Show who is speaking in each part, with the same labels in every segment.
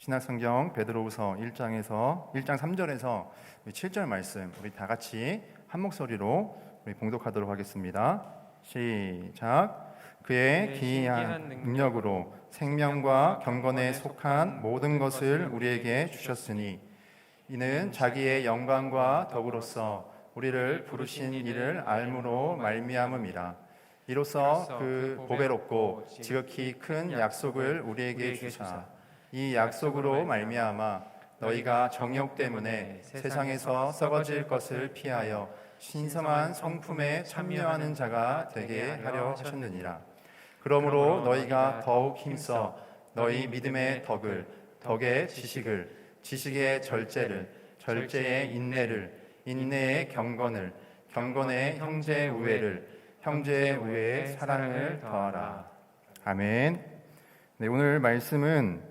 Speaker 1: 신약성경 베드로후서 1장 3절에서 7절 말씀 우리 다 같이 한 목소리로 우리 봉독하도록 하겠습니다. 시작. 그의 기이한 능력으로 생명과 경건에 속한 모든 것을 우리에게 주셨으니 이는 자기의 영광과 덕으로서 우리를 부르신 이를 알므로 말미암음이라. 이로써 그 보배롭고 지극히 큰 약속을 우리에게 주사 이 약속으로 말미암아 너희가 정욕 때문에 세상에서 썩어질 것을 피하여 신성한 성품에 참여하는 자가 되게 하려 하셨느니라. 그러므로 너희가 더욱 힘써 너희 믿음의 덕을, 덕의 지식을, 지식의 절제를, 절제의 인내를, 인내의 경건을, 경건의 형제 우애를, 형제의 우애에 사랑을 더하라. 아멘. 네, 오늘 말씀은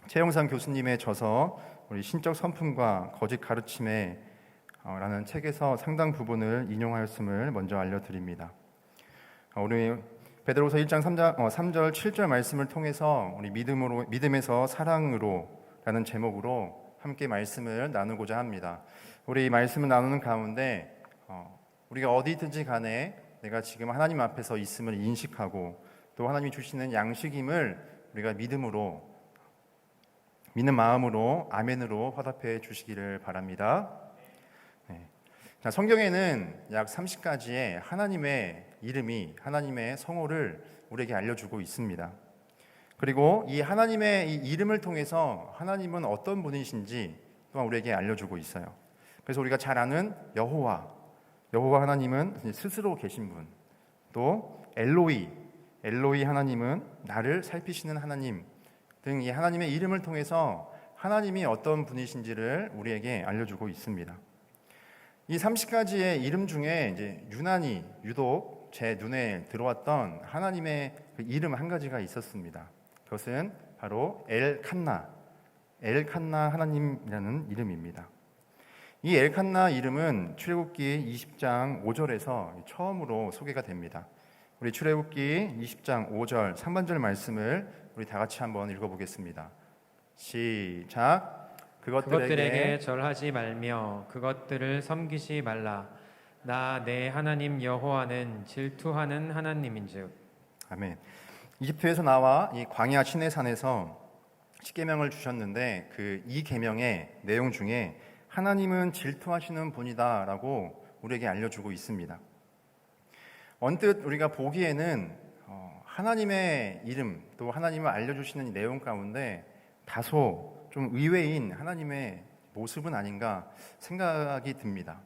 Speaker 1: 최영상 교수님의 저서 우리 신적 선품과 거짓 가르침에 라는 책에서 상당 부분을 인용하였음을 먼저 알려드립니다. 오늘 베드로서 1장 3절 7절 말씀을 통해서 우리 믿음에서 사랑으로 라는 제목으로 함께 말씀을 나누고자 합니다. 우리 말씀을 나누는 가운데 우리가 어디든지 간에 내가 지금 하나님 앞에서 있음을 인식하고 또 하나님이 주시는 양식임을 우리가 믿는 마음으로 아멘으로 화답해 주시기를 바랍니다. 네. 자, 성경에는 약 30가지의 하나님의 이름이, 하나님의 성호를 우리에게 알려주고 있습니다. 그리고 이 하나님의 이 이름을 통해서 하나님은 어떤 분이신지 또한 우리에게 알려주고 있어요. 그래서 우리가 잘 아는 여호와 하나님은 스스로 계신 분, 또 엘로이 하나님은 나를 살피시는 하나님 등 이 하나님의 이름을 통해서 하나님이 어떤 분이신지를 우리에게 알려주고 있습니다. 이 30가지의 이름 중에 이제 유독 제 눈에 들어왔던 하나님의 그 이름 한 가지가 있었습니다. 그것은 바로 엘칸나 하나님이라는 이름입니다. 이 엘칸나 이름은 출애굽기 20장 5절에서 처음으로 소개가 됩니다. 우리 출애굽기 20장 5절 상반절 말씀을 우리 다 같이 한번 읽어보겠습니다. 시작.
Speaker 2: 그것들에게 절하지 말며 그것들을 섬기지 말라. 나 내 하나님 여호와는 질투하는 하나님인즉.
Speaker 1: 아멘. 이집트에서 나와 이 광야 시내산에서 십계명을 주셨는데 그 이 계명의 내용 중에 하나님은 질투하시는 분이다라고 우리에게 알려주고 있습니다. 언뜻 우리가 보기에는 하나님의 이름 또 하나님을 알려주시는 내용 가운데 다소 좀 의외인 하나님의 모습은 아닌가 생각이 듭니다.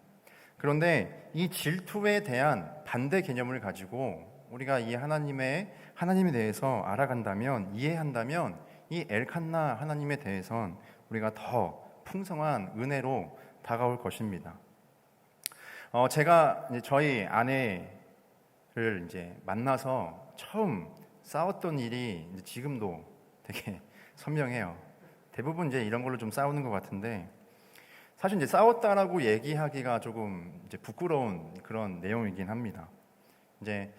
Speaker 1: 그런데 이 질투에 대한 반대 개념을 가지고 우리가 이 하나님에 대해서 알아간다면, 이해한다면 이 엘칸나 하나님에 대해선 우리가 더 풍성한 은혜로 다가올 것입니다. 제가 이제 저희 아내를 이제 만나서 처음 싸웠던 일이 이제 지금도 되게 선명해요. 대부분 이제 이런 걸로 좀 싸우는 것 같은데, 사실 이제 싸웠다라고 얘기하기가 조금 이제 부끄러운 그런 내용이긴 합니다. 이제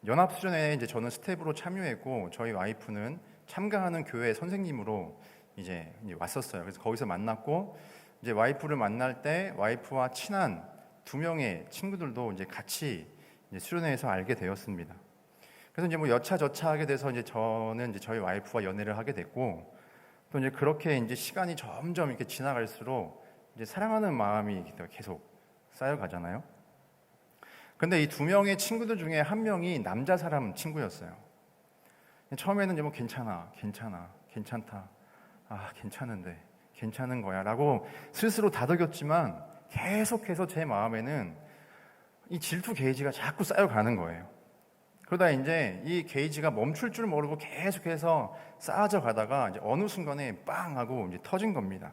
Speaker 1: 연합수련회 이제 저는 스텝으로 참여했고 저희 와이프는 참가하는 교회 선생님으로 이제 왔었어요. 그래서 거기서 만났고, 이제 와이프를 만날 때 와이프와 친한 2명의 친구들도 이제 같이 이제 수련회에서 알게 되었습니다. 그래서 이제 여차저차하게 돼서 이제 저는 이제 저희 와이프와 연애를 하게 됐고, 또 이제 그렇게 이제 시간이 점점 이렇게 지나갈수록 이제 사랑하는 마음이 계속 쌓여가잖아요. 근데 이 2명의 친구들 중에 한 명이 남자 사람 친구였어요. 처음에는 이제 괜찮다. 괜찮은데, 괜찮은 거야 라고 스스로 다독였지만 계속해서 제 마음에는 이 질투 게이지가 자꾸 쌓여가는 거예요. 그러다 이제 이 게이지가 멈출 줄 모르고 계속해서 쌓아져 가다가 이제 어느 순간에 빵 하고 이제 터진 겁니다.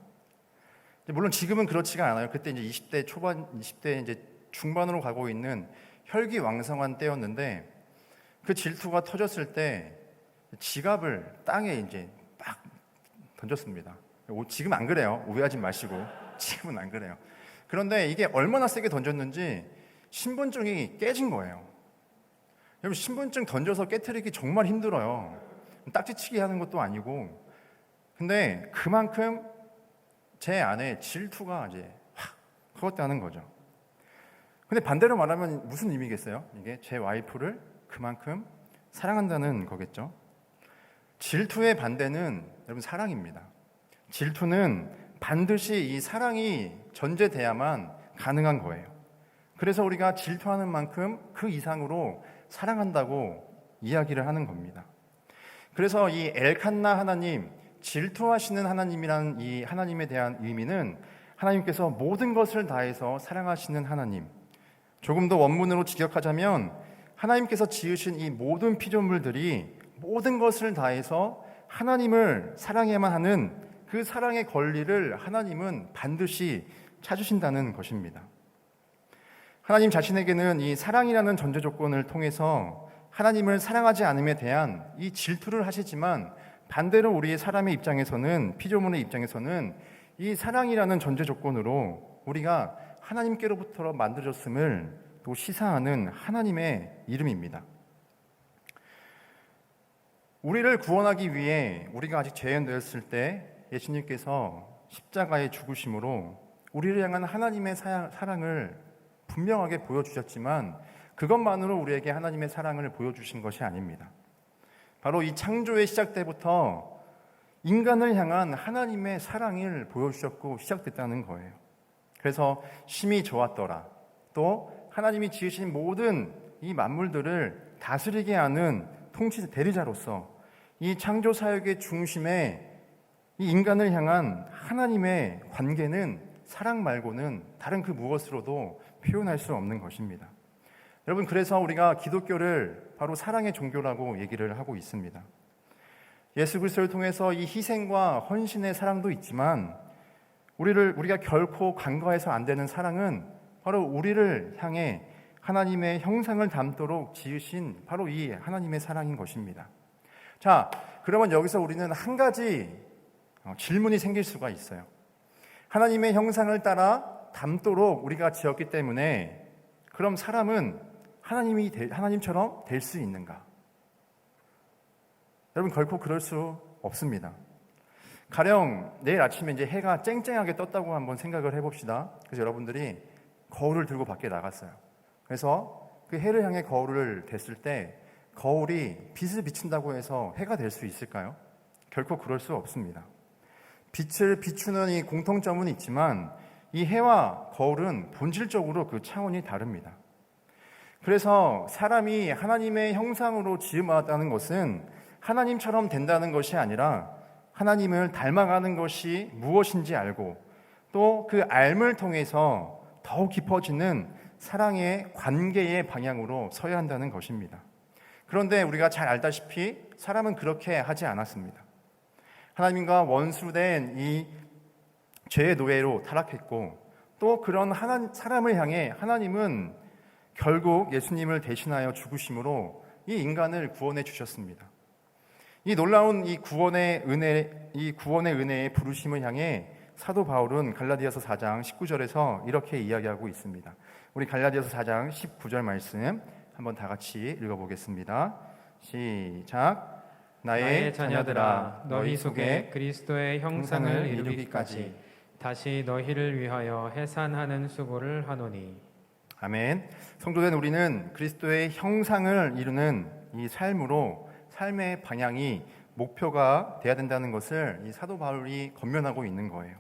Speaker 1: 물론 지금은 그렇지가 않아요. 그때 이제 20대 초반, 20대 이제 중반으로 가고 있는 혈기왕성한 때였는데, 그 질투가 터졌을 때 지갑을 땅에 이제 막 던졌습니다. 지금 안 그래요. 오해하지 마시고. 지금은 안 그래요. 그런데 이게 얼마나 세게 던졌는지 신분증이 깨진 거예요. 여러분, 신분증 던져서 깨트리기 정말 힘들어요. 딱지치기 하는 것도 아니고, 근데 그만큼 제 안에 질투가 이제 확 커졌다는 거죠. 근데 반대로 말하면 무슨 의미겠어요? 이게 제 와이프를 그만큼 사랑한다는 거겠죠. 질투의 반대는 여러분 사랑입니다. 질투는 반드시 이 사랑이 전제돼야만 가능한 거예요. 그래서 우리가 질투하는 만큼 그 이상으로 사랑한다고 이야기를 하는 겁니다. 그래서 이 엘칸나 하나님, 질투하시는 하나님이라는 이 하나님에 대한 의미는 하나님께서 모든 것을 다해서 사랑하시는 하나님. 조금 더 원문으로 직역하자면 하나님께서 지으신 이 모든 피조물들이 모든 것을 다해서 하나님을 사랑해야만 하는 그 사랑의 권리를 하나님은 반드시 찾으신다는 것입니다. 하나님 자신에게는 이 사랑이라는 전제 조건을 통해서 하나님을 사랑하지 않음에 대한 이 질투를 하시지만, 반대로 우리 사람의 입장에서는, 피조물의 입장에서는 이 사랑이라는 전제 조건으로 우리가 하나님께로부터 만들어졌음을 또 시사하는 하나님의 이름입니다. 우리를 구원하기 위해 우리가 아직 죄인되었을 때 예수님께서 십자가의 죽으심으로 우리를 향한 하나님의 사랑을 분명하게 보여주셨지만, 그것만으로 우리에게 하나님의 사랑을 보여주신 것이 아닙니다. 바로 이 창조의 시작 때부터 인간을 향한 하나님의 사랑을 보여주셨고 시작됐다는 거예요. 그래서 심히 좋았더라, 또 하나님이 지으신 모든 이 만물들을 다스리게 하는 통치 대리자로서 이 창조 사역의 중심에 이 인간을 향한 하나님의 관계는 사랑 말고는 다른 그 무엇으로도 표현할 수 없는 것입니다. 여러분, 그래서 우리가 기독교를 바로 사랑의 종교라고 얘기를 하고 있습니다. 예수 그리스도를 통해서 이 희생과 헌신의 사랑도 있지만, 우리가 결코 간과해서 안 되는 사랑은 바로 우리를 향해 하나님의 형상을 담도록 지으신 바로 이 하나님의 사랑인 것입니다. 자, 그러면 여기서 우리는 한 가지 질문이 생길 수가 있어요. 하나님의 형상을 따라 담도록 우리가 지었기 때문에 그럼 사람은 하나님처럼 될 수 있는가? 여러분, 결코 그럴 수 없습니다. 가령 내일 아침에 이제 해가 쨍쨍하게 떴다고 한번 생각을 해봅시다. 그래서 여러분들이 거울을 들고 밖에 나갔어요. 그래서 그 해를 향해 거울을 댔을 때 거울이 빛을 비춘다고 해서 해가 될 수 있을까요? 결코 그럴 수 없습니다. 빛을 비추는 이 공통점은 있지만 이 해와 거울은 본질적으로 그 차원이 다릅니다. 그래서 사람이 하나님의 형상으로 지음받았다는 것은 하나님처럼 된다는 것이 아니라 하나님을 닮아가는 것이 무엇인지 알고 또 그 알을 통해서 더욱 깊어지는 사랑의 관계의 방향으로 서야 한다는 것입니다. 그런데 우리가 잘 알다시피 사람은 그렇게 하지 않았습니다. 하나님과 원수된 이 죄의 노예로 타락했고, 또 그런 사람을 향해 하나님은 결국 예수님을 대신하여 죽으심으로 이 인간을 구원해 주셨습니다. 이 놀라운 이 구원의 은혜의 부르심을 향해 사도 바울은 갈라디아서 4장 19절에서 이렇게 이야기하고 있습니다. 우리 갈라디아서 4장 19절 말씀 한번 다 같이 읽어보겠습니다. 시작.
Speaker 2: 나의 자녀들아, 너희 속에 그리스도의 형상을 이루기까지 다시 너희를 위하여 해산하는 수고를 하노니.
Speaker 1: 아멘. 성도된 우리는 그리스도의 형상을 이루는 이 삶으로 삶의 방향이 목표가 돼야 된다는 것을 이 사도 바울이 권면하고 있는 거예요.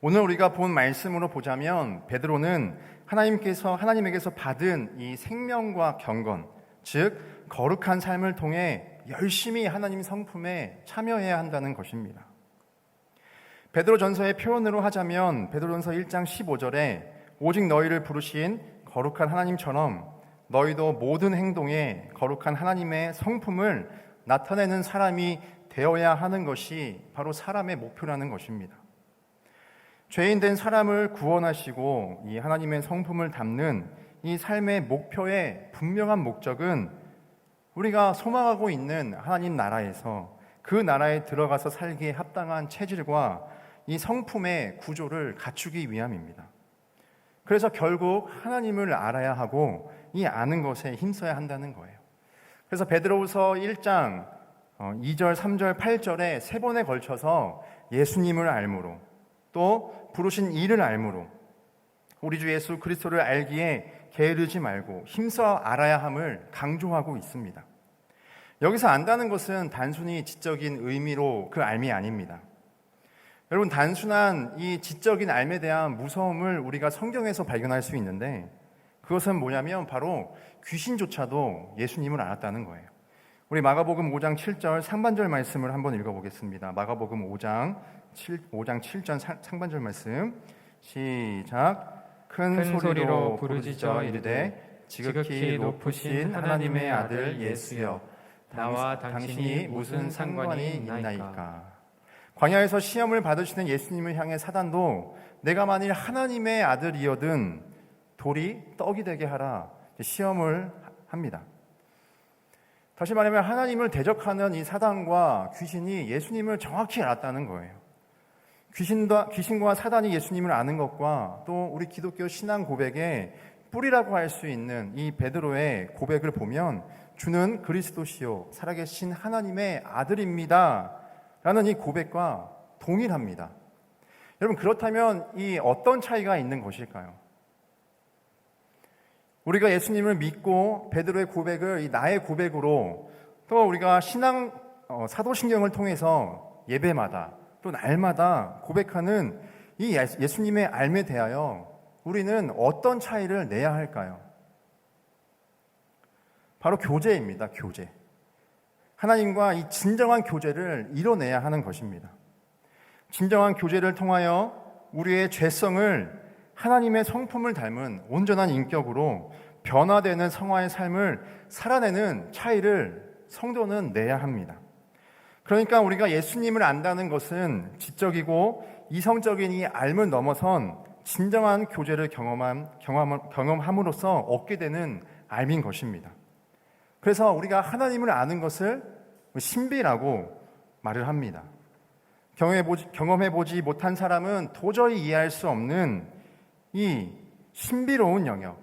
Speaker 1: 오늘 우리가 본 말씀으로 보자면 베드로는 하나님에게서 받은 이 생명과 경건, 즉 거룩한 삶을 통해 열심히 하나님 성품에 참여해야 한다는 것입니다. 베드로전서의 표현으로 하자면 베드로전서 1장 15절에 오직 너희를 부르신 거룩한 하나님처럼 너희도 모든 행동에 거룩한 하나님의 성품을 나타내는 사람이 되어야 하는 것이 바로 사람의 목표라는 것입니다. 죄인된 사람을 구원하시고 이 하나님의 성품을 담는 이 삶의 목표의 분명한 목적은 우리가 소망하고 있는 하나님 나라에서 그 나라에 들어가서 살기에 합당한 체질과 이 성품의 구조를 갖추기 위함입니다. 그래서 결국 하나님을 알아야 하고 이 아는 것에 힘써야 한다는 거예요. 그래서 베드로후서 1장 2절, 3절, 8절에 세 번에 걸쳐서 예수님을 알므로 또 부르신 이를 알므로 우리 주 예수 그리스도를 알기에 게으르지 말고 힘써 알아야 함을 강조하고 있습니다. 여기서 안다는 것은 단순히 지적인 의미로 그 알미 아닙니다. 여러분, 단순한 이 지적인 알에 대한 무서움을 우리가 성경에서 발견할 수 있는데 그것은 뭐냐면 바로 귀신조차도 예수님을 알았다는 거예요. 우리 마가복음 5장 7절 상반절 말씀을 한번 읽어보겠습니다. 마가복음 5장 7절 상반절 말씀 시작. 큰 소리로 부르짖어 이르되 지극히 높으신 하나님의 아들 예수여 나와 당신이 무슨 상관이 있나이까. 광야에서 시험을 받으시는 예수님을 향해 사단도 내가 만일 하나님의 아들이어든 돌이 떡이 되게 하라 시험을 합니다. 다시 말하면 하나님을 대적하는 이 사단과 귀신이 예수님을 정확히 알았다는 거예요. 귀신과 사단이 예수님을 아는 것과 또 우리 기독교 신앙 고백의 뿌리라고 할 수 있는 이 베드로의 고백을 보면 주는 그리스도시요 살아계신 하나님의 아들입니다 라는 이 고백과 동일합니다. 여러분, 그렇다면 이 어떤 차이가 있는 것일까요? 우리가 예수님을 믿고 베드로의 고백을 이 나의 고백으로 또 우리가 신앙 사도신경을 통해서 예배마다 또 날마다 고백하는 이 예수님의 알에 대하여 우리는 어떤 차이를 내야 할까요? 바로 교제입니다. 교제. 하나님과 이 진정한 교제를 이뤄내야 하는 것입니다. 진정한 교제를 통하여 우리의 죄성을 하나님의 성품을 닮은 온전한 인격으로 변화되는 성화의 삶을 살아내는 차이를 성도는 내야 합니다. 그러니까 우리가 예수님을 안다는 것은 지적이고 이성적인 이 알을 넘어선 진정한 교제를 경험함으로써 얻게 되는 알인 것입니다. 그래서 우리가 하나님을 아는 것을 신비라고 말을 합니다. 경험해보지 못한 사람은 도저히 이해할 수 없는 이 신비로운 영역,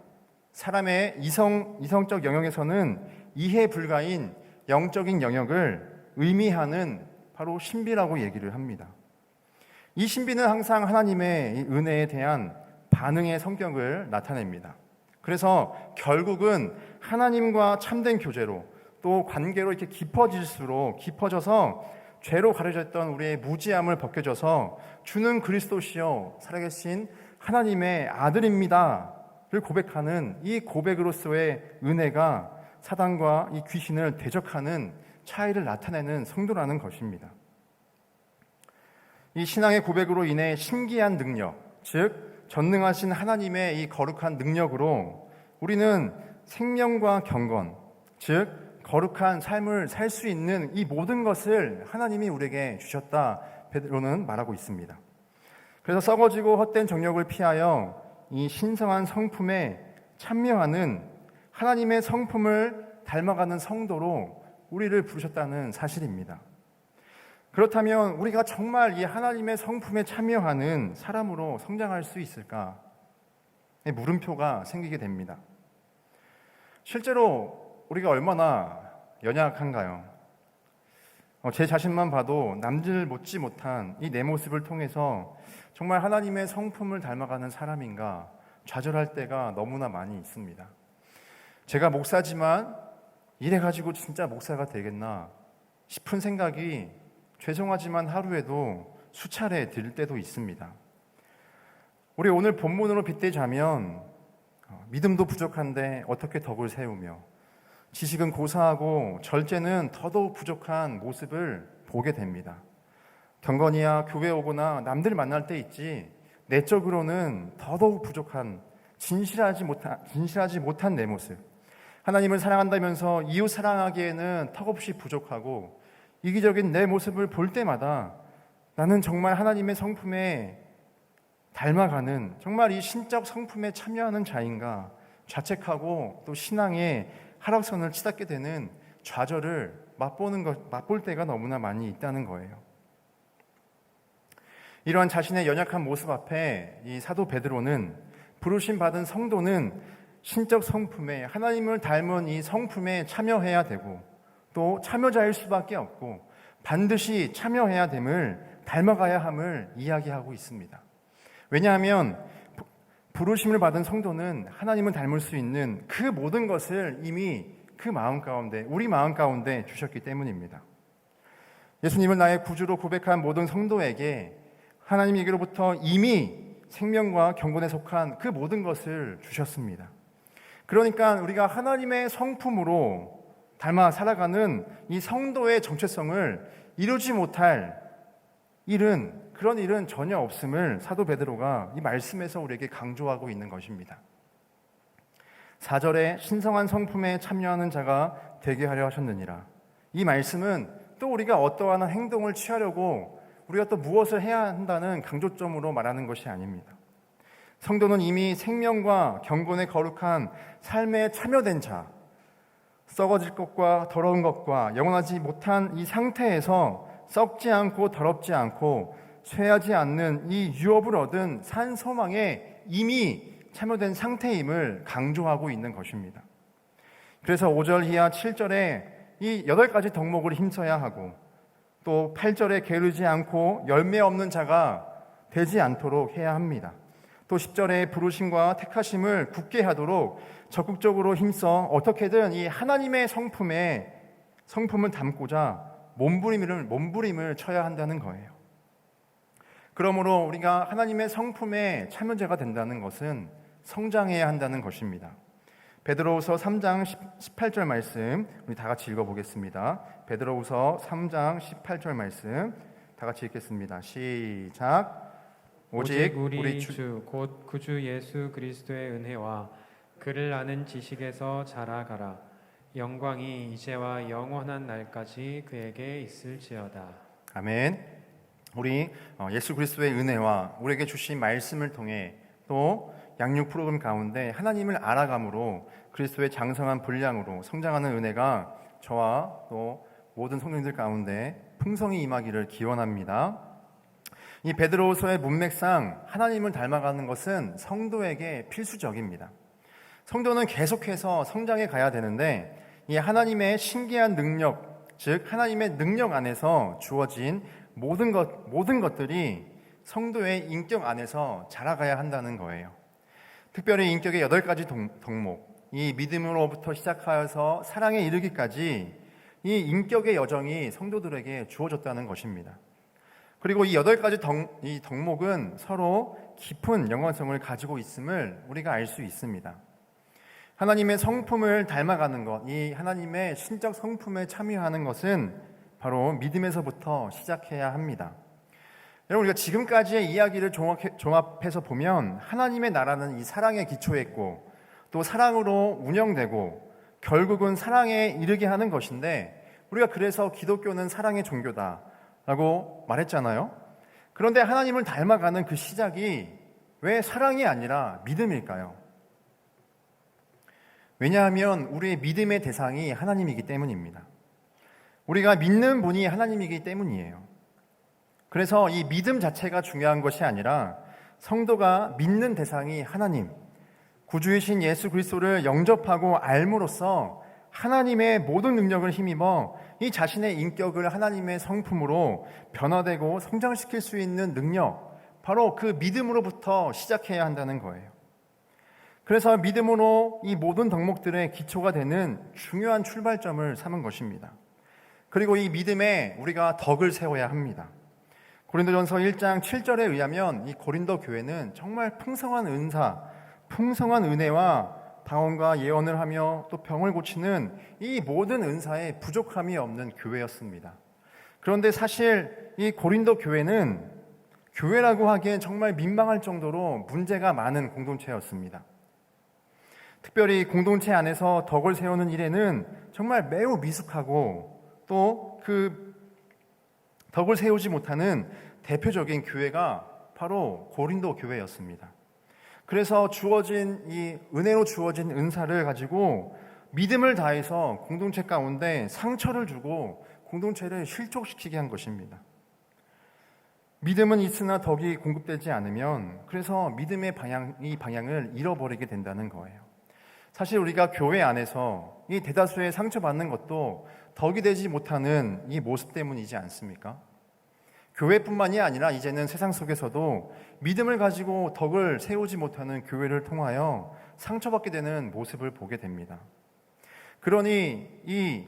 Speaker 1: 사람의 이성적 영역에서는 이해 불가인 영적인 영역을 의미하는 바로 신비라고 얘기를 합니다. 이 신비는 항상 하나님의 은혜에 대한 반응의 성격을 나타냅니다. 그래서 결국은 하나님과 참된 교제로 또 관계로 이렇게 깊어져서 죄로 가려졌던 우리의 무지함을 벗겨져서 주는 그리스도시요 살아계신 하나님의 아들입니다를 고백하는 이 고백으로서의 은혜가 사단과 이 귀신을 대적하는 차이를 나타내는 성도라는 것입니다. 이 신앙의 고백으로 인해 신기한 능력, 즉 전능하신 하나님의 이 거룩한 능력으로 우리는 생명과 경건, 즉 거룩한 삶을 살 수 있는 이 모든 것을 하나님이 우리에게 주셨다 베드로는 말하고 있습니다. 그래서 썩어지고 헛된 정욕을 피하여 이 신성한 성품에 참여하는 하나님의 성품을 닮아가는 성도로 우리를 부르셨다는 사실입니다. 그렇다면 우리가 정말 이 하나님의 성품에 참여하는 사람으로 성장할 수 있을까? 물음표가 생기게 됩니다. 실제로 우리가 얼마나 연약한가요? 제 자신만 봐도 남들 못지 못한 이 내 모습을 통해서 정말 하나님의 성품을 닮아가는 사람인가 좌절할 때가 너무나 많이 있습니다. 제가 목사지만 이래가지고 진짜 목사가 되겠나 싶은 생각이 죄송하지만 하루에도 수차례 들 때도 있습니다. 우리 오늘 본문으로 빗대자면 믿음도 부족한데 어떻게 덕을 세우며 지식은 고사하고 절제는 더더욱 부족한 모습을 보게 됩니다. 경건이야 교회 오거나 남들 만날 때 있지 내적으로는 더더욱 부족한 진실하지 못한 내 모습, 하나님을 사랑한다면서 이웃 사랑하기에는 턱없이 부족하고 이기적인 내 모습을 볼 때마다 나는 정말 하나님의 성품에 닮아가는 정말 이 신적 성품에 참여하는 자인가 자책하고 또 신앙의 하락선을 치닫게 되는 좌절을 맛볼 때가 너무나 많이 있다는 거예요. 이러한 자신의 연약한 모습 앞에 이 사도 베드로는 부르심 받은 성도는 신적 성품에 하나님을 닮은 이 성품에 참여해야 되고 또 참여자일 수밖에 없고 반드시 참여해야 됨을 닮아가야 함을 이야기하고 있습니다. 왜냐하면 부르심을 받은 성도는 하나님을 닮을 수 있는 그 모든 것을 이미 그 마음 가운데, 우리 마음 가운데 주셨기 때문입니다. 예수님을 나의 구주로 고백한 모든 성도에게 하나님에게로부터 이미 생명과 경건에 속한 그 모든 것을 주셨습니다. 그러니까 우리가 하나님의 성품으로 닮아 살아가는 이 성도의 정체성을 이루지 못할 그런 일은 전혀 없음을 사도 베드로가 이 말씀에서 우리에게 강조하고 있는 것입니다. 4절에 신성한 성품에 참여하는 자가 되게 하려 하셨느니라. 이 말씀은 또 우리가 어떠한 행동을 취하려고 우리가 또 무엇을 해야 한다는 강조점으로 말하는 것이 아닙니다. 성도는 이미 생명과 경건에 거룩한 삶에 참여된 자, 썩어질 것과 더러운 것과 영원하지 못한 이 상태에서 썩지 않고 더럽지 않고 쇠하지 않는 이 유업을 얻은 산 소망에 이미 참여된 상태임을 강조하고 있는 것입니다. 그래서 5절 이하 7절에 이 8가지 덕목을 힘써야 하고 또 8절에 게으르지 않고 열매 없는 자가 되지 않도록 해야 합니다. 또 10절에 부르심과 택하심을 굳게 하도록 적극적으로 힘써 어떻게든 이 하나님의 성품을 담고자 몸부림을 쳐야 한다는 거예요. 그러므로 우리가 하나님의 성품의 참여자가 된다는 것은 성장해야 한다는 것입니다. 베드로후서 3장 18절 말씀 우리 다 같이 읽어보겠습니다. 베드로후서 3장 18절 말씀 다 같이 읽겠습니다. 시작.
Speaker 2: 오직 우리 주 곧 구주 예수 그리스도의 은혜와 그를 아는 지식에서 자라가라. 영광이 이제와 영원한 날까지 그에게 있을지어다.
Speaker 1: 아멘. 우리 예수 그리스도의 은혜와 우리에게 주신 말씀을 통해 또 양육 프로그램 가운데 하나님을 알아감으로 그리스도의 장성한 분량으로 성장하는 은혜가 저와 또 모든 성도님들 가운데 풍성히 임하기를 기원합니다. 이 베드로후서의 문맥상 하나님을 닮아가는 것은 성도에게 필수적입니다. 성도는 계속해서 성장해 가야 되는데 이 하나님의 신기한 능력, 즉 하나님의 능력 안에서 주어진 모든 것들이 성도의 인격 안에서 자라가야 한다는 거예요. 특별히 인격의 8가지 덕목, 이 믿음으로부터 시작하여서 사랑에 이르기까지 이 인격의 여정이 성도들에게 주어졌다는 것입니다. 그리고 이 8가지 덕목은 서로 깊은 연관성을 가지고 있음을 우리가 알 수 있습니다. 하나님의 성품을 닮아가는 것, 이 하나님의 신적 성품에 참여하는 것은 바로 믿음에서부터 시작해야 합니다. 여러분, 우리가 지금까지의 이야기를 종합해서 보면 하나님의 나라는 이 사랑에 기초했고 또 사랑으로 운영되고 결국은 사랑에 이르게 하는 것인데 우리가 그래서 기독교는 사랑의 종교다라고 말했잖아요. 그런데 하나님을 닮아가는 그 시작이 왜 사랑이 아니라 믿음일까요? 왜냐하면 우리의 믿음의 대상이 하나님이기 때문입니다. 우리가 믿는 분이 하나님이기 때문이에요. 그래서 이 믿음 자체가 중요한 것이 아니라 성도가 믿는 대상이 하나님, 구주이신 예수 그리스도를 영접하고 알므로써 하나님의 모든 능력을 힘입어 이 자신의 인격을 하나님의 성품으로 변화되고 성장시킬 수 있는 능력, 바로 그 믿음으로부터 시작해야 한다는 거예요. 그래서 믿음으로 이 모든 덕목들의 기초가 되는 중요한 출발점을 삼은 것입니다. 그리고 이 믿음에 우리가 덕을 세워야 합니다. 고린도전서 1장 7절에 의하면 이 고린도 교회는 정말 풍성한 은사, 풍성한 은혜와 방언과 예언을 하며 또 병을 고치는 이 모든 은사에 부족함이 없는 교회였습니다. 그런데 사실 이 고린도 교회는 교회라고 하기엔 정말 민망할 정도로 문제가 많은 공동체였습니다. 특별히 공동체 안에서 덕을 세우는 일에는 정말 매우 미숙하고 또 그 덕을 세우지 못하는 대표적인 교회가 바로 고린도 교회였습니다. 그래서 주어진 이 은혜로 주어진 은사를 가지고 믿음을 다해서 공동체 가운데 상처를 주고 공동체를 실족시키게 한 것입니다. 믿음은 있으나 덕이 공급되지 않으면 그래서 믿음의 방향을 잃어버리게 된다는 거예요. 사실 우리가 교회 안에서 이 대다수의 상처받는 것도 덕이 되지 못하는 이 모습 때문이지 않습니까? 교회뿐만이 아니라 이제는 세상 속에서도 믿음을 가지고 덕을 세우지 못하는 교회를 통하여 상처받게 되는 모습을 보게 됩니다. 그러니 이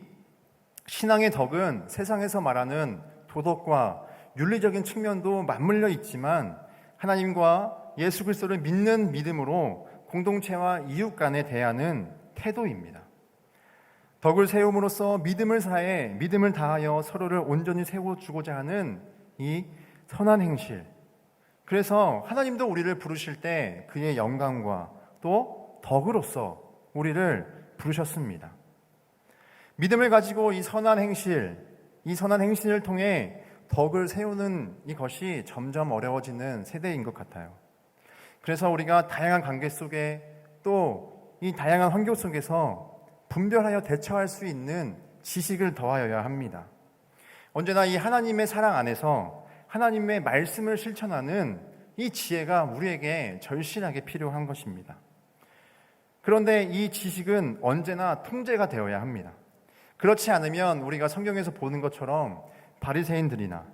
Speaker 1: 신앙의 덕은 세상에서 말하는 도덕과 윤리적인 측면도 맞물려 있지만 하나님과 예수 그리스도를 믿는 믿음으로 공동체와 이웃 간에 대하는 태도입니다. 덕을 세움으로써 믿음을 다하여 서로를 온전히 세워주고자 하는 이 선한 행실. 그래서 하나님도 우리를 부르실 때 그의 영광과 또 덕으로서 우리를 부르셨습니다. 믿음을 가지고 이 선한 행실을 통해 덕을 세우는 이것이 점점 어려워지는 세대인 것 같아요. 그래서 우리가 다양한 관계 속에 또 이 다양한 환경 속에서 분별하여 대처할 수 있는 지식을 더하여야 합니다. 언제나 이 하나님의 사랑 안에서 하나님의 말씀을 실천하는 이 지혜가 우리에게 절실하게 필요한 것입니다. 그런데 이 지식은 언제나 통제가 되어야 합니다. 그렇지 않으면 우리가 성경에서 보는 것처럼 바리새인들이나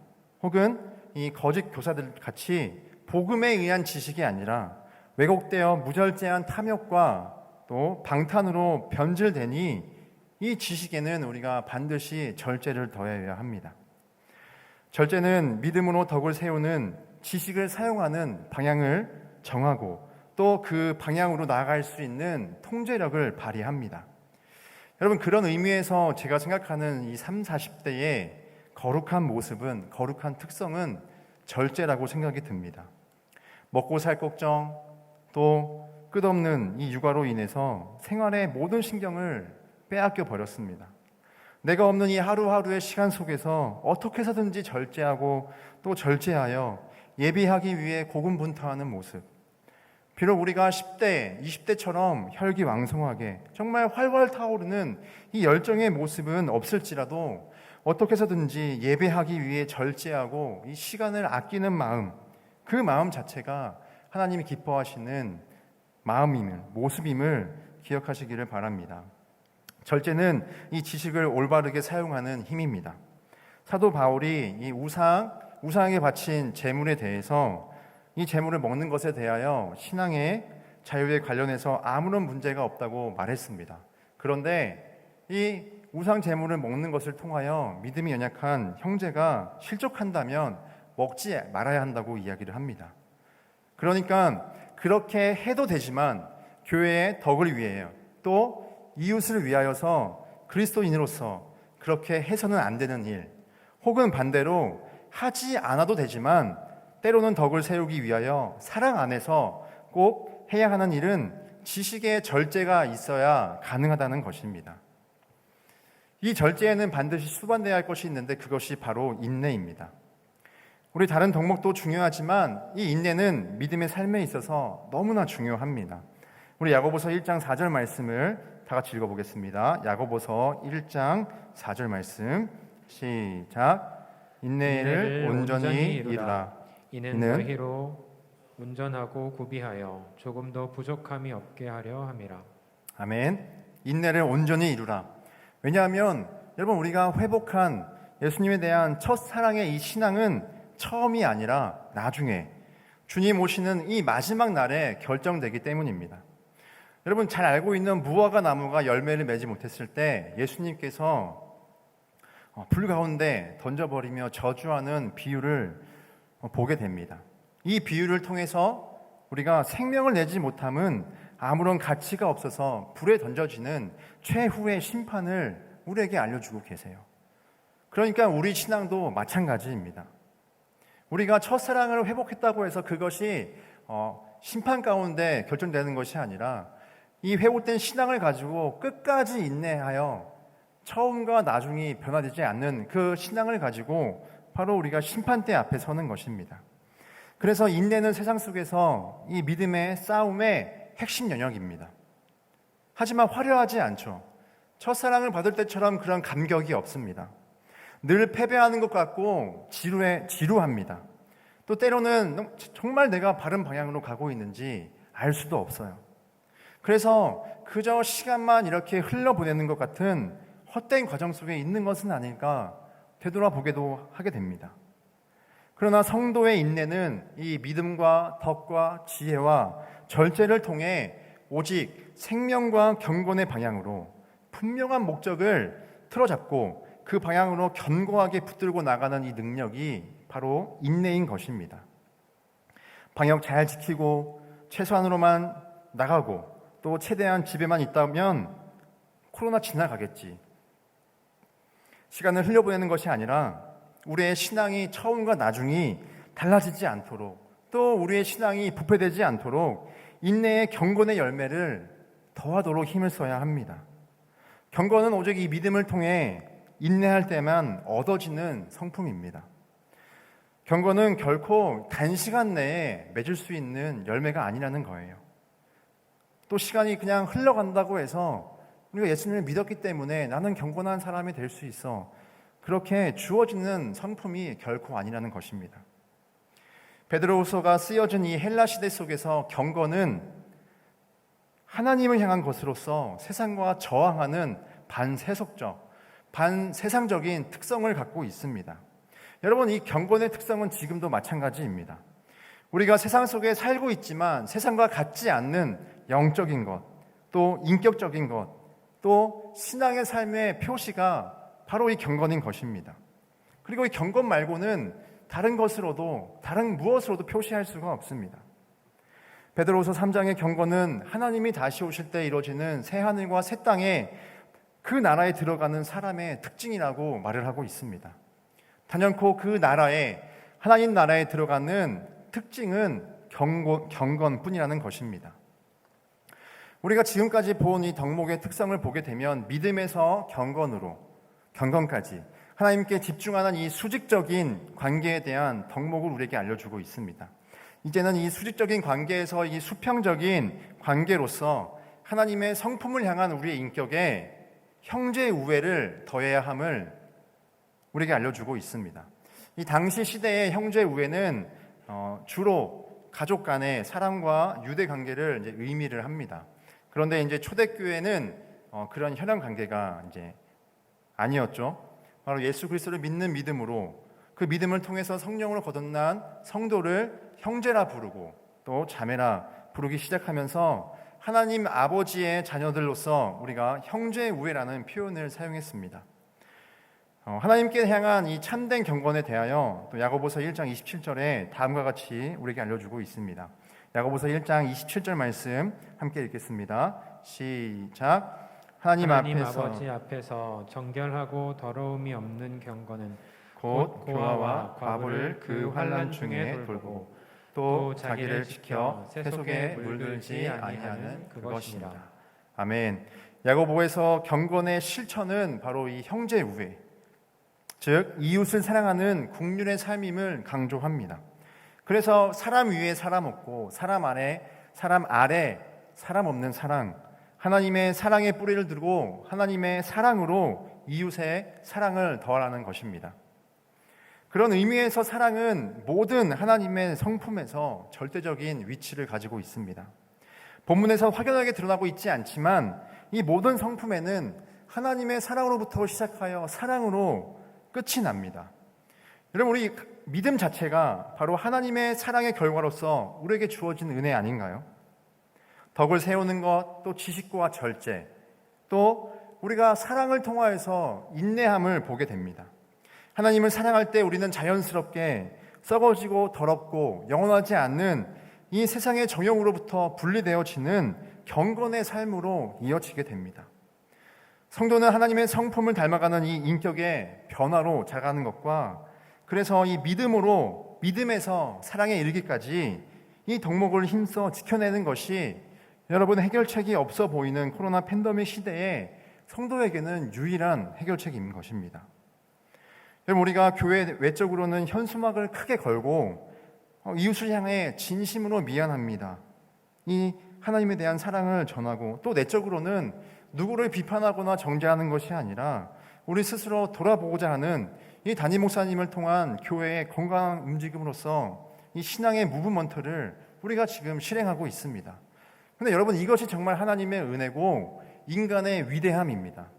Speaker 1: 혹은 이 거짓 교사들 같이 복음에 의한 지식이 아니라 왜곡되어 무절제한 탐욕과 또 방탄으로 변질되니 이 지식에는 우리가 반드시 절제를 더해야 합니다. 절제는 믿음으로 덕을 세우는 지식을 사용하는 방향을 정하고 또 그 방향으로 나아갈 수 있는 통제력을 발휘합니다. 여러분, 그런 의미에서 제가 생각하는 이 30, 40대의 거룩한 특성은 절제라고 생각이 듭니다. 먹고 살 걱정, 또 끝없는 이 육아로 인해서 생활의 모든 신경을 빼앗겨 버렸습니다. 내가 없는 이 하루하루의 시간 속에서 어떻게 해서든지 절제하고 또 절제하여 예비하기 위해 고군분투하는 모습. 비록 우리가 10대, 20대처럼 혈기왕성하게 정말 활활 타오르는 이 열정의 모습은 없을지라도 어떻게 해서든지 예배하기 위해 절제하고 이 시간을 아끼는 마음, 그 마음 자체가 하나님이 기뻐하시는 모습임을 기억하시기를 바랍니다. 절제는 이 지식을 올바르게 사용하는 힘입니다. 사도 바울이 이 우상에게 바친 제물에 대해서 이 제물을 먹는 것에 대하여 신앙의 자유에 관련해서 아무런 문제가 없다고 말했습니다. 그런데 이 우상 제물을 먹는 것을 통하여 믿음이 연약한 형제가 실족한다면 먹지 말아야 한다고 이야기를 합니다. 그러니까 그렇게 해도 되지만 교회의 덕을 위해요. 또 이웃을 위하여서 그리스도인으로서 그렇게 해서는 안 되는 일, 혹은 반대로 하지 않아도 되지만 때로는 덕을 세우기 위하여 사랑 안에서 꼭 해야 하는 일은 지식의 절제가 있어야 가능하다는 것입니다. 이 절제에는 반드시 수반되어야 할 것이 있는데 그것이 바로 인내입니다. 우리 다른 덕목도 중요하지만 이 인내는 믿음의 삶에 있어서 너무나 중요합니다. 우리 야고보서 1장 4절 말씀을 다 같이 읽어보겠습니다. 야고보서 1장 4절 말씀 시작. 인내를 온전히 이루라.
Speaker 2: 이는 너희로 운전하고 구비하여 조금 더 부족함이 없게 하려 함이라.
Speaker 1: 아멘. 인내를 온전히 이루라. 왜냐하면 여러분, 우리가 회복한 예수님에 대한 첫사랑의 이 신앙은 처음이 아니라 나중에 주님 오시는 이 마지막 날에 결정되기 때문입니다. 여러분, 잘 알고 있는 무화과 나무가 열매를 맺지 못했을 때 예수님께서 불 가운데 던져버리며 저주하는 비유를 보게 됩니다. 이 비유를 통해서 우리가 생명을 내지 못함은 아무런 가치가 없어서 불에 던져지는 최후의 심판을 우리에게 알려주고 계세요. 그러니까 우리 신앙도 마찬가지입니다. 우리가 첫사랑을 회복했다고 해서 그것이 심판 가운데 결정되는 것이 아니라 이 회복된 신앙을 가지고 끝까지 인내하여 처음과 나중이 변화되지 않는 그 신앙을 가지고 바로 우리가 심판대 앞에 서는 것입니다. 그래서 인내는 세상 속에서 이 믿음의 싸움의 핵심 영역입니다. 하지만 화려하지 않죠. 첫사랑을 받을 때처럼 그런 감격이 없습니다. 늘 패배하는 것 같고 지루합니다. 또 때로는 정말 내가 바른 방향으로 가고 있는지 알 수도 없어요. 그래서 그저 시간만 이렇게 흘러보내는 것 같은 헛된 과정 속에 있는 것은 아닐까 되돌아보게도 하게 됩니다. 그러나 성도의 인내는 이 믿음과 덕과 지혜와 절제를 통해 오직 생명과 경건의 방향으로 분명한 목적을 틀어잡고 그 방향으로 견고하게 붙들고 나가는 이 능력이 바로 인내인 것입니다. 방역 잘 지키고 최소한으로만 나가고 또 최대한 집에만 있다면 코로나 지나가겠지. 시간을 흘려보내는 것이 아니라 우리의 신앙이 처음과 나중이 달라지지 않도록 또 우리의 신앙이 부패되지 않도록 인내의 경건의 열매를 더하도록 힘을 써야 합니다. 경건은 오직 이 믿음을 통해 인내할 때만 얻어지는 성품입니다. 경건은 결코 단시간 내에 맺을 수 있는 열매가 아니라는 거예요. 또 시간이 그냥 흘러간다고 해서 우리가 예수님을 믿었기 때문에 나는 경건한 사람이 될 수 있어, 그렇게 주어지는 성품이 결코 아니라는 것입니다. 베드로후서가 쓰여진 이 헬라 시대 속에서 경건은 하나님을 향한 것으로서 세상과 저항하는 반세속적, 반세상적인 특성을 갖고 있습니다. 여러분, 이 경건의 특성은 지금도 마찬가지입니다. 우리가 세상 속에 살고 있지만 세상과 같지 않는 영적인 것, 또 인격적인 것, 또 신앙의 삶의 표시가 바로 이 경건인 것입니다. 그리고 이 경건 말고는 다른 것으로도, 다른 무엇으로도 표시할 수가 없습니다. 베드로후서 3장의 경건은 하나님이 다시 오실 때 이루어지는 새 하늘과 새 땅에 그 나라에 들어가는 사람의 특징이라고 말을 하고 있습니다. 단연코 그 나라에, 하나님 나라에 들어가는 특징은 경건뿐이라는 것입니다. 우리가 지금까지 본 이 덕목의 특성을 보게 되면 믿음에서 경건까지 하나님께 집중하는 이 수직적인 관계에 대한 덕목을 우리에게 알려주고 있습니다. 이제는 이 수직적인 관계에서 이 수평적인 관계로서 하나님의 성품을 향한 우리의 인격에 형제 우애를 더해야 함을 우리에게 알려주고 있습니다. 이 당시 시대의 형제 우애는 주로 가족 간의 사랑과 유대 관계를 이제 의미를 합니다. 그런데 이제 초대교회는 그런 혈연 관계가 이제 아니었죠. 바로 예수 그리스도를 믿는 믿음으로 그 믿음을 통해서 성령으로 거듭난 성도를 형제라 부르고 또 자매라 부르기 시작하면서 하나님 아버지의 자녀들로서 우리가 형제 우애라는 표현을 사용했습니다. 하나님께 향한 이 참된 경건에 대하여 또 야고보서 1장 27절에 다음과 같이 우리에게 알려주고 있습니다. 야고보서 1장 27절 말씀 함께 읽겠습니다. 시작. 하나님
Speaker 2: 아버지 앞에서 정결하고 더러움이 없는 경건은 곧 고아와 과부를 그 환난 중에 돌보고 또 자기를 지켜 세속에 물들지 아니하는 그것이니라.
Speaker 1: 아멘. 야고보에서 경건의 실천은 바로 이 형제 우애, 즉 이웃을 사랑하는 국률의 삶임을 강조합니다. 그래서 사람 위에 사람 없고 사람 아래 사람 없는 사랑, 하나님의 사랑의 뿌리를 들고 하나님의 사랑으로 이웃의 사랑을 더하라는 것입니다. 그런 의미에서 사랑은 모든 하나님의 성품에서 절대적인 위치를 가지고 있습니다. 본문에서 확연하게 드러나고 있지 않지만 이 모든 성품에는 하나님의 사랑으로부터 시작하여 사랑으로 끝이 납니다. 여러분, 우리 믿음 자체가 바로 하나님의 사랑의 결과로서 우리에게 주어진 은혜 아닌가요? 덕을 세우는 것, 또 지식과 절제, 또 우리가 사랑을 통하여서 인내함을 보게 됩니다. 하나님을 사랑할 때 우리는 자연스럽게 썩어지고 더럽고 영원하지 않는 이 세상의 정욕으로부터 분리되어지는 경건의 삶으로 이어지게 됩니다. 성도는 하나님의 성품을 닮아가는 이 인격의 변화로 자라는 것과 그래서 이 믿음에서 사랑에 이르기까지 이 덕목을 힘써 지켜내는 것이 여러분 해결책이 없어 보이는 코로나 팬데믹 시대에 성도에게는 유일한 해결책인 것입니다. 여러분, 우리가 교회 외적으로는 현수막을 크게 걸고 이웃을 향해 진심으로 미안합니다, 이 하나님에 대한 사랑을 전하고 또 내적으로는 누구를 비판하거나 정죄하는 것이 아니라 우리 스스로 돌아보고자 하는 이 담임 목사님을 통한 교회의 건강한 움직임으로서 이 신앙의 무브먼트를 우리가 지금 실행하고 있습니다. 근데 여러분, 이것이 정말 하나님의 은혜고 인간의 위대함입니다.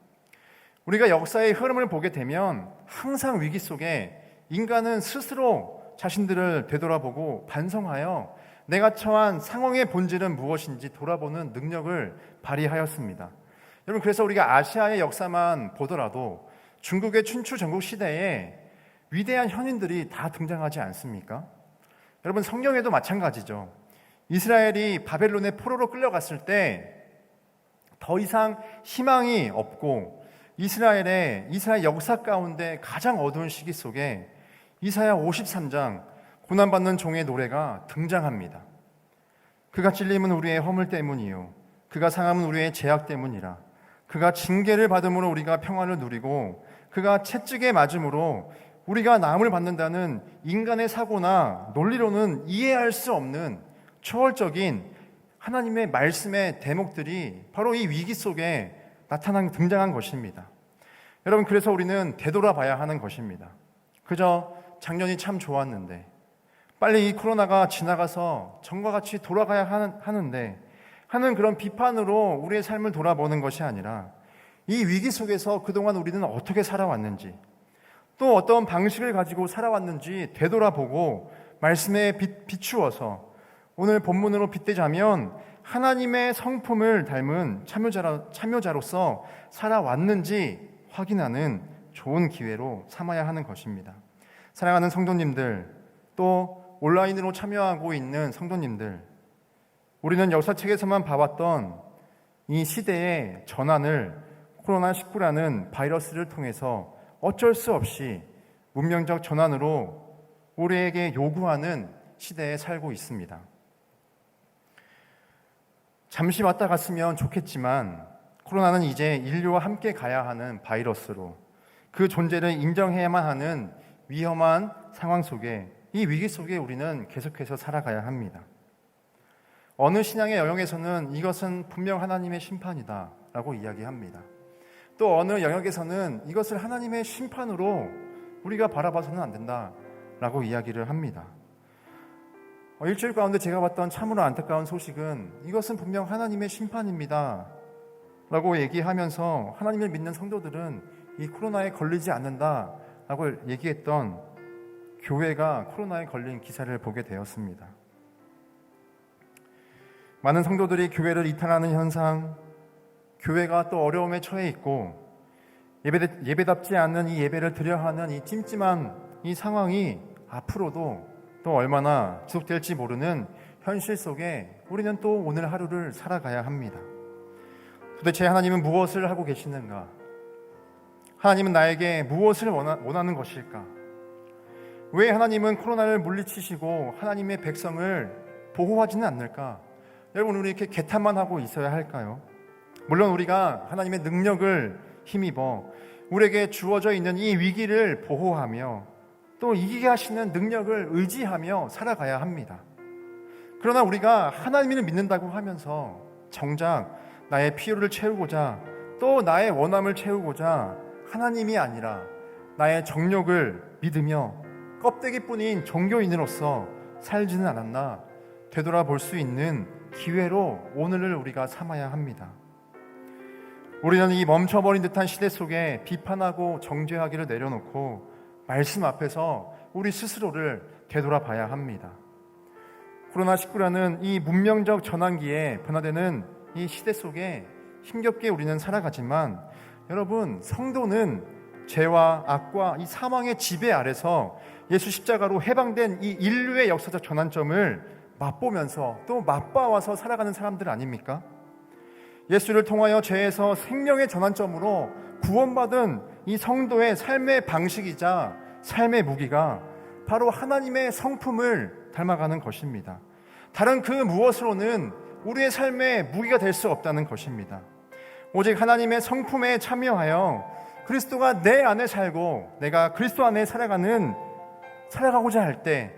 Speaker 1: 우리가 역사의 흐름을 보게 되면 항상 위기 속에 인간은 스스로 자신들을 되돌아보고 반성하여 내가 처한 상황의 본질은 무엇인지 돌아보는 능력을 발휘하였습니다. 여러분, 그래서 우리가 아시아의 역사만 보더라도 중국의 춘추 전국 시대에 위대한 현인들이 다 등장하지 않습니까? 여러분, 성경에도 마찬가지죠. 이스라엘이 바벨론의 포로로 끌려갔을 때 더 이상 희망이 없고 이스라엘 역사 가운데 가장 어두운 시기 속에 이사야 53장 고난받는 종의 노래가 등장합니다. 그가 찔림은 우리의 허물 때문이요 그가 상함은 우리의 죄악 때문이라. 그가 징계를 받음으로 우리가 평안을 누리고 그가 채찍에 맞음으로 우리가 나음을 받는다는 인간의 사고나 논리로는 이해할 수 없는 초월적인 하나님의 말씀의 대목들이 바로 이 위기 속에 등장한 것입니다. 여러분, 그래서 우리는 되돌아봐야 하는 것입니다. 그저 작년이 참 좋았는데 빨리 이 코로나가 지나가서 전과 같이 돌아가야 하는데 하는 그런 비판으로 우리의 삶을 돌아보는 것이 아니라 이 위기 속에서 그동안 우리는 어떻게 살아왔는지, 또 어떤 방식을 가지고 살아왔는지 되돌아보고 말씀에 비추어서 오늘 본문으로 빗대자면 하나님의 성품을 닮은 참여자로서 살아왔는지 확인하는 좋은 기회로 삼아야 하는 것입니다. 사랑하는 성도님들, 또 온라인으로 참여하고 있는 성도님들, 우리는 역사책에서만 봐왔던 이 시대의 전환을 코로나19라는 바이러스를 통해서 어쩔 수 없이 문명적 전환으로 우리에게 요구하는 시대에 살고 있습니다. 잠시 왔다 갔으면 좋겠지만 코로나는 이제 인류와 함께 가야 하는 바이러스로 그 존재를 인정해야만 하는 위험한 상황 속에, 이 위기 속에 우리는 계속해서 살아가야 합니다. 어느 신앙의 영역에서는 이것은 분명 하나님의 심판이다 라고 이야기합니다. 또 어느 영역에서는 이것을 하나님의 심판으로 우리가 바라봐서는 안 된다 라고 이야기를 합니다. 일주일 가운데 제가 봤던 참으로 안타까운 소식은 이것은 분명 하나님의 심판입니다 라고 얘기하면서 하나님을 믿는 성도들은 이 코로나에 걸리지 않는다 라고 얘기했던 교회가 코로나에 걸린 기사를 보게 되었습니다. 많은 성도들이 교회를 이탈하는 현상, 교회가 또 어려움에 처해 있고 예배답지 않는 이 예배를 드려야 하는 이 찜찜한 이 상황이 앞으로도 또 얼마나 지속될지 모르는 현실 속에 우리는 또 오늘 하루를 살아가야 합니다. 도대체 하나님은 무엇을 하고 계시는가? 하나님은 나에게 무엇을 원하는 것일까? 왜 하나님은 코로나를 물리치시고 하나님의 백성을 보호하지는 않을까? 여러분, 우리 이렇게 개탄만 하고 있어야 할까요? 물론 우리가 하나님의 능력을 힘입어 우리에게 주어져 있는 이 위기를 보호하며 또 이기게 하시는 능력을 의지하며 살아가야 합니다. 그러나 우리가 하나님을 믿는다고 하면서 정작 나의 필요를 채우고자 또 나의 원함을 채우고자 하나님이 아니라 나의 정욕을 믿으며 껍데기뿐인 종교인으로서 살지는 않았나 되돌아볼 수 있는 기회로 오늘을 우리가 삼아야 합니다. 우리는 이 멈춰버린 듯한 시대 속에 비판하고 정죄하기를 내려놓고 말씀 앞에서 우리 스스로를 되돌아봐야 합니다. 코로나19라는 이 문명적 전환기에 변화되는 이 시대 속에 힘겹게 우리는 살아가지만 여러분, 성도는 죄와 악과 이 사망의 지배 아래서 예수 십자가로 해방된 이 인류의 역사적 전환점을 맛보면서 또 맛봐와서 살아가는 사람들 아닙니까? 예수를 통하여 죄에서 생명의 전환점으로 구원받은 이 성도의 삶의 방식이자 삶의 무기가 바로 하나님의 성품을 닮아가는 것입니다. 다른 그 무엇으로는 우리의 삶의 무기가 될 수 없다는 것입니다. 오직 하나님의 성품에 참여하여 그리스도가 내 안에 살고 내가 그리스도 안에 살아가고자 할 때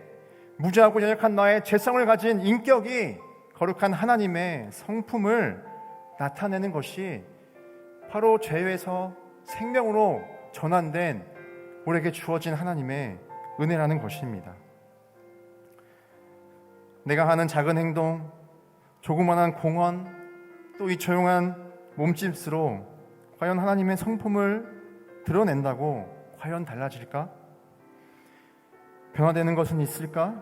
Speaker 1: 무죄하고 연약한 나의 죄성을 가진 인격이 거룩한 하나님의 성품을 나타내는 것이 바로 죄에서 생명으로 전환된 우리에게 주어진 하나님의 은혜라는 것입니다. 내가 하는 작은 행동, 조그만한 공원, 또 이 조용한 몸짓으로 과연 하나님의 성품을 드러낸다고 과연 달라질까? 변화되는 것은 있을까?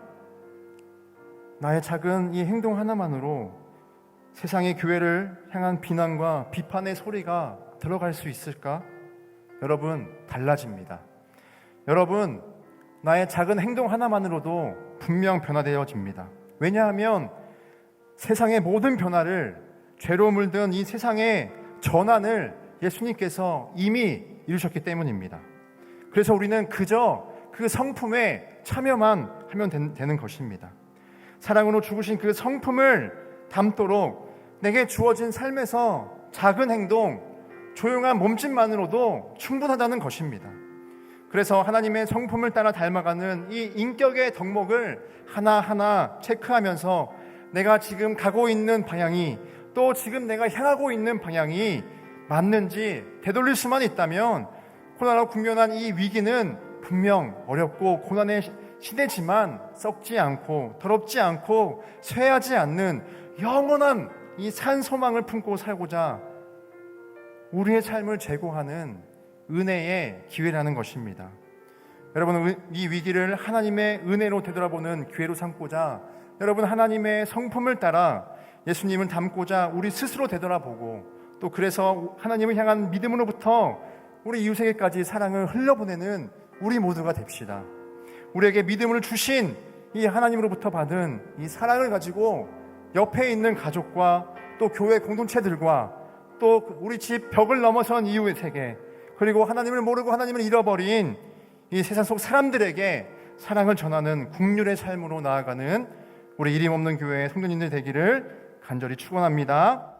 Speaker 1: 나의 작은 이 행동 하나만으로 세상의 교회를 향한 비난과 비판의 소리가 들어갈 수 있을까? 여러분, 달라집니다. 여러분, 나의 작은 행동 하나만으로도 분명 변화되어집니다. 왜냐하면 세상의 모든 변화를, 죄로 물든 이 세상의 전환을 예수님께서 이미 이루셨기 때문입니다. 그래서 우리는 그저 그 성품에 참여만 하면 되는 것입니다. 사랑으로 죽으신 그 성품을 담도록 내게 주어진 삶에서 작은 행동, 조용한 몸짓만으로도 충분하다는 것입니다. 그래서 하나님의 성품을 따라 닮아가는 이 인격의 덕목을 하나하나 체크하면서 내가 지금 가고 있는 방향이, 또 지금 내가 향하고 있는 방향이 맞는지 되돌릴 수만 있다면 코로나로 국면한 이 위기는 분명 어렵고 고난의 시대지만 썩지 않고 더럽지 않고 쇠하지 않는 영원한 이 산 소망을 품고 살고자 우리의 삶을 제고하는 은혜의 기회라는 것입니다. 여러분, 이 위기를 하나님의 은혜로 되돌아보는 기회로 삼고자 여러분, 하나님의 성품을 따라 예수님을 닮고자 우리 스스로 되돌아보고, 또 그래서 하나님을 향한 믿음으로부터 우리 이웃에게까지 사랑을 흘려보내는 우리 모두가 됩시다. 우리에게 믿음을 주신 이 하나님으로부터 받은 이 사랑을 가지고 옆에 있는 가족과 또 교회 공동체들과 또 우리 집 벽을 넘어선 이웃의 세계, 그리고 하나님을 모르고 하나님을 잃어버린 이 세상 속 사람들에게 사랑을 전하는 국률의 삶으로 나아가는 우리 이름 없는 교회의 성도님들 되기를 간절히 축원합니다.